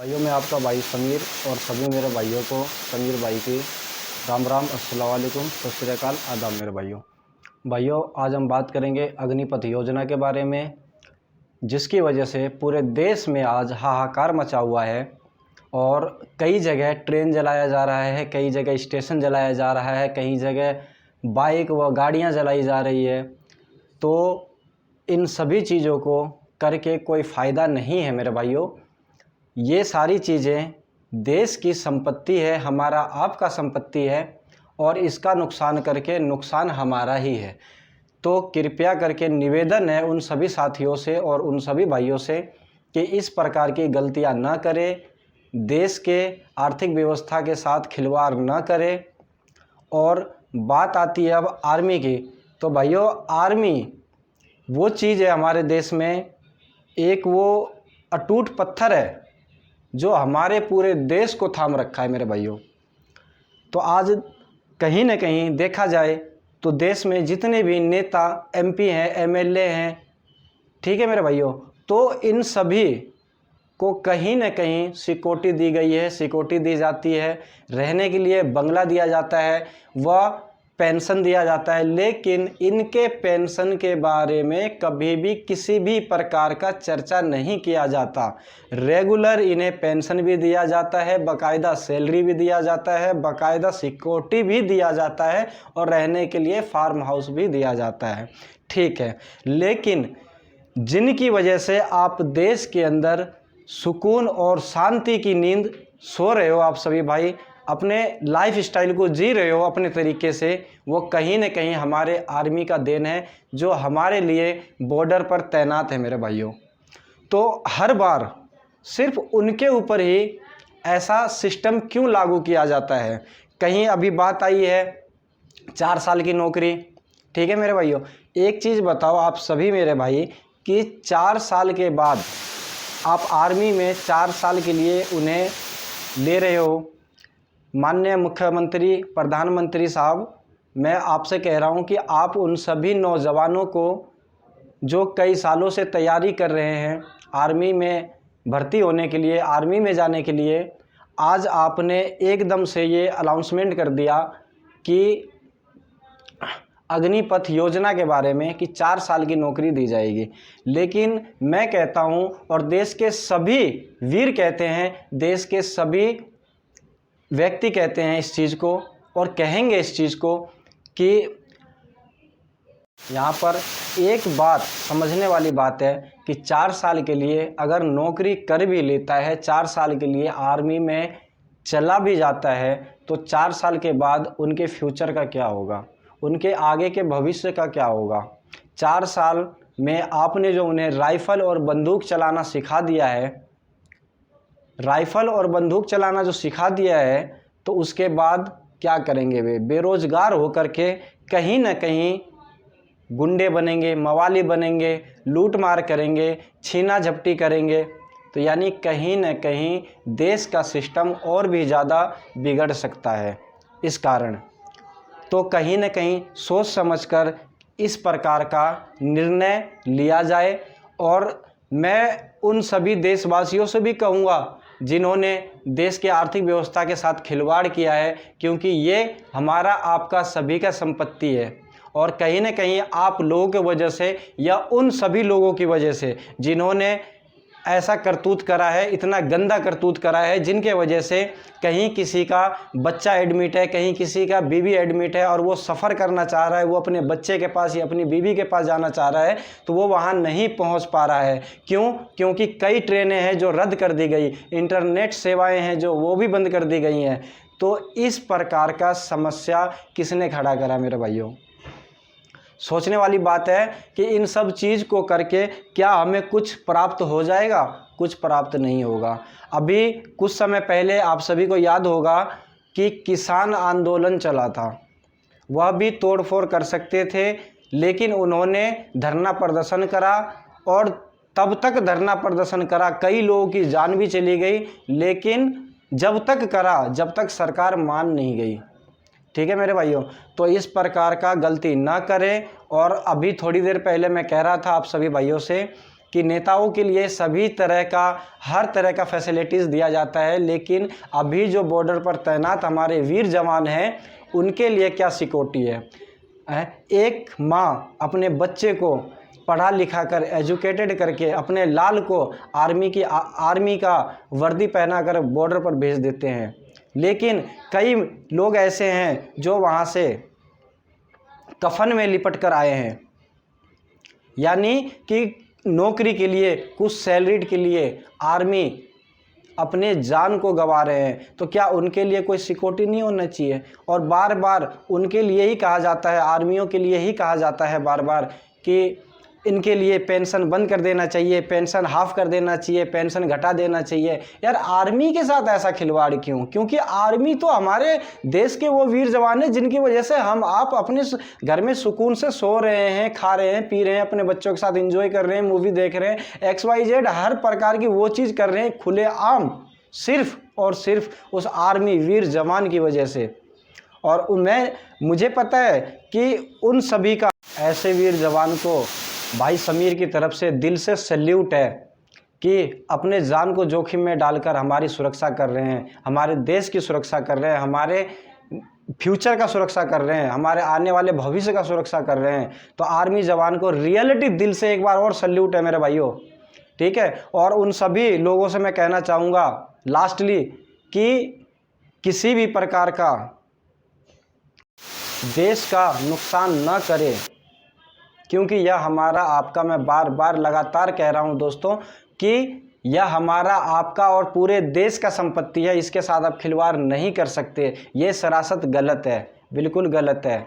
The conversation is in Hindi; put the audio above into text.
भाइयों, मैं आपका भाई समीर और सभी मेरे भाइयों को समीर भाई की राम राम, अस्सलाम वालेकुम, सत श्री अकाल, आदाब मेरे भाइयों। आज हम बात करेंगे अग्निपथ योजना के बारे में, जिसकी वजह से पूरे देश में आज हाहाकार मचा हुआ है और कई जगह ट्रेन जलाया जा रहा है, कई जगह स्टेशन जलाया जा रहा है, कई जगह बाइक व गाड़ियां जलाई जा रही है। तो इन सभी चीज़ों को करके कोई फ़ायदा नहीं है मेरे भाइयों। ये सारी चीज़ें देश की संपत्ति है, हमारा आपका संपत्ति है और इसका नुकसान करके नुकसान हमारा ही है। तो कृपया करके निवेदन है उन सभी साथियों से और उन सभी भाइयों से कि इस प्रकार की गलतियां ना करें, देश के आर्थिक व्यवस्था के साथ खिलवाड़ ना करें। और बात आती है अब आर्मी की, तो भाइयों आर्मी वो चीज़ है हमारे देश में, एक वो अटूट पत्थर है जो हमारे पूरे देश को थाम रखा है मेरे भाइयों। तो आज कहीं न कहीं देखा जाए तो देश में जितने भी नेता एमपी हैं, एमएलए हैं, ठीक है मेरे भाइयों, तो इन सभी को कहीं न कहीं सिक्योरिटी दी गई है, सिक्योरिटी दी जाती है, रहने के लिए बंगला दिया जाता है, वह पेंशन दिया जाता है। लेकिन इनके पेंशन के बारे में कभी भी किसी भी प्रकार का चर्चा नहीं किया जाता। रेगुलर इन्हें पेंशन भी दिया जाता है, बाकायदा सैलरी भी दिया जाता है, बाकायदा सिक्योरिटी भी दिया जाता है और रहने के लिए फार्म हाउस भी दिया जाता है, ठीक है। लेकिन जिनकी वजह से आप देश के अंदर सुकून और शांति की नींद सो रहे हो, आप सभी भाई अपने लाइफ स्टाइल को जी रहे हो अपने तरीके से, वो कहीं न कहीं हमारे आर्मी का देन है जो हमारे लिए बॉर्डर पर तैनात है मेरे भाइयों। तो हर बार सिर्फ उनके ऊपर ही ऐसा सिस्टम क्यों लागू किया जाता है? कहीं अभी बात आई है 4 साल की नौकरी, ठीक है मेरे भाइयों। एक चीज़ बताओ आप सभी मेरे भाई कि 4 साल के बाद आप आर्मी में 4 साल के लिए उन्हें ले रहे हो। माननीय मुख्यमंत्री, प्रधानमंत्री साहब, मैं आपसे कह रहा हूं कि आप उन सभी नौजवानों को जो कई सालों से तैयारी कर रहे हैं आर्मी में भर्ती होने के लिए, आर्मी में जाने के लिए, आज आपने एकदम से ये अनाउंसमेंट कर दिया कि अग्निपथ योजना के बारे में कि 4 साल की नौकरी दी जाएगी। लेकिन मैं कहता हूं और देश के सभी वीर कहते हैं, देश के सभी व्यक्ति कहते हैं इस चीज़ को और कहेंगे इस चीज़ को कि यहाँ पर एक बात समझने वाली बात है कि 4 साल के लिए अगर नौकरी कर भी लेता है, 4 साल के लिए आर्मी में चला भी जाता है, तो 4 साल के बाद उनके फ्यूचर का क्या होगा, उनके आगे के भविष्य का क्या होगा। 4 साल में आपने जो उन्हें राइफ़ल और बंदूक चलाना सिखा दिया है, राइफ़ल और बंदूक चलाना जो सिखा दिया है, तो उसके बाद क्या करेंगे? वे बेरोज़गार होकर के कहीं न कहीं गुंडे बनेंगे, मवाली बनेंगे, लूट मार करेंगे, छीना झपटी करेंगे। तो यानी कहीं न कहीं देश का सिस्टम और भी ज़्यादा बिगड़ सकता है इस कारण। तो कहीं न कहीं सोच समझकर इस प्रकार का निर्णय लिया जाए। और मैं उन सभी देशवासियों से भी कहूँगा जिन्होंने देश के आर्थिक व्यवस्था के साथ खिलवाड़ किया है, क्योंकि ये हमारा आपका सभी का संपत्ति है और कहीं न कहीं आप लोगों की वजह से या उन सभी लोगों की वजह से जिन्होंने ऐसा करतूत करा है, इतना गंदा करतूत करा है, जिनके वजह से कहीं किसी का बच्चा एडमिट है, कहीं किसी का बीवी एडमिट है और वो सफ़र करना चाह रहा है, वो अपने बच्चे के पास या अपनी बीवी के पास जाना चाह रहा है, तो वो वहाँ नहीं पहुँच पा रहा है। क्यों? क्योंकि कई ट्रेनें हैं जो रद्द कर दी गई, इंटरनेट सेवाएँ हैं जो वो भी बंद कर दी गई हैं। तो इस प्रकार का समस्या किसने खड़ा करा मेरे भाइयों? सोचने वाली बात है कि इन सब चीज़ को करके क्या हमें कुछ प्राप्त हो जाएगा? कुछ प्राप्त नहीं होगा। अभी कुछ समय पहले आप सभी को याद होगा कि किसान आंदोलन चला था, वह भी तोड़फोड़ कर सकते थे, लेकिन उन्होंने धरना प्रदर्शन करा और तब तक धरना प्रदर्शन करा, कई लोगों की जान भी चली गई, लेकिन जब तक करा जब तक सरकार मान नहीं गई, ठीक है मेरे भाइयों। तो इस प्रकार का गलती ना करें। और अभी थोड़ी देर पहले मैं कह रहा था आप सभी भाइयों से कि नेताओं के लिए सभी तरह का, हर तरह का फैसिलिटीज़ दिया जाता है, लेकिन अभी जो बॉर्डर पर तैनात हमारे वीर जवान हैं उनके लिए क्या सिक्योरिटी है। एक माँ अपने बच्चे को पढ़ा लिखा कर, एजुकेटेड करके अपने लाल को आर्मी का वर्दी पहनाकर बॉर्डर पर भेज देते हैं, लेकिन कई लोग ऐसे हैं जो वहाँ से कफन में लिपट कर आए हैं, यानी कि नौकरी के लिए, कुछ सैलरीड के लिए आर्मी अपने जान को गंवा रहे हैं। तो क्या उनके लिए कोई सिक्योरिटी नहीं होना चाहिए? और बार बार उनके लिए ही कहा जाता है, आर्मियों के लिए ही कहा जाता है बार बार कि इनके लिए पेंशन बंद कर देना चाहिए, पेंशन हाफ कर देना चाहिए, पेंशन घटा देना चाहिए। यार आर्मी के साथ ऐसा खिलवाड़ क्यों? क्योंकि आर्मी तो हमारे देश के वो वीर जवान हैं जिनकी वजह से हम आप अपने घर में सुकून से सो रहे हैं, खा रहे हैं, पी रहे हैं, अपने बच्चों के साथ एंजॉय कर रहे हैं, मूवी देख रहे हैं, XYZ हर प्रकार की वो चीज़ कर रहे हैं खुलेआम, सिर्फ और सिर्फ उस आर्मी वीर जवान की वजह से। और मुझे पता है कि उन सभी का, ऐसे वीर जवान को भाई समीर की तरफ से दिल से सैल्यूट है कि अपने जान को जोखिम में डालकर हमारी सुरक्षा कर रहे हैं, हमारे देश की सुरक्षा कर रहे हैं, हमारे फ्यूचर का सुरक्षा कर रहे हैं, हमारे आने वाले भविष्य का सुरक्षा कर रहे हैं। तो आर्मी जवान को रियलिटी दिल से एक बार और सैल्यूट है मेरे भाइयों, ठीक है। और उन सभी लोगों से मैं कहना चाहूँगा लास्टली कि किसी भी प्रकार का देश का नुकसान न करे, क्योंकि यह हमारा आपका, मैं बार बार लगातार कह रहा हूं दोस्तों कि यह हमारा आपका और पूरे देश का संपत्ति है। इसके साथ आप खिलवाड़ नहीं कर सकते। ये सरासत गलत है, बिल्कुल गलत है।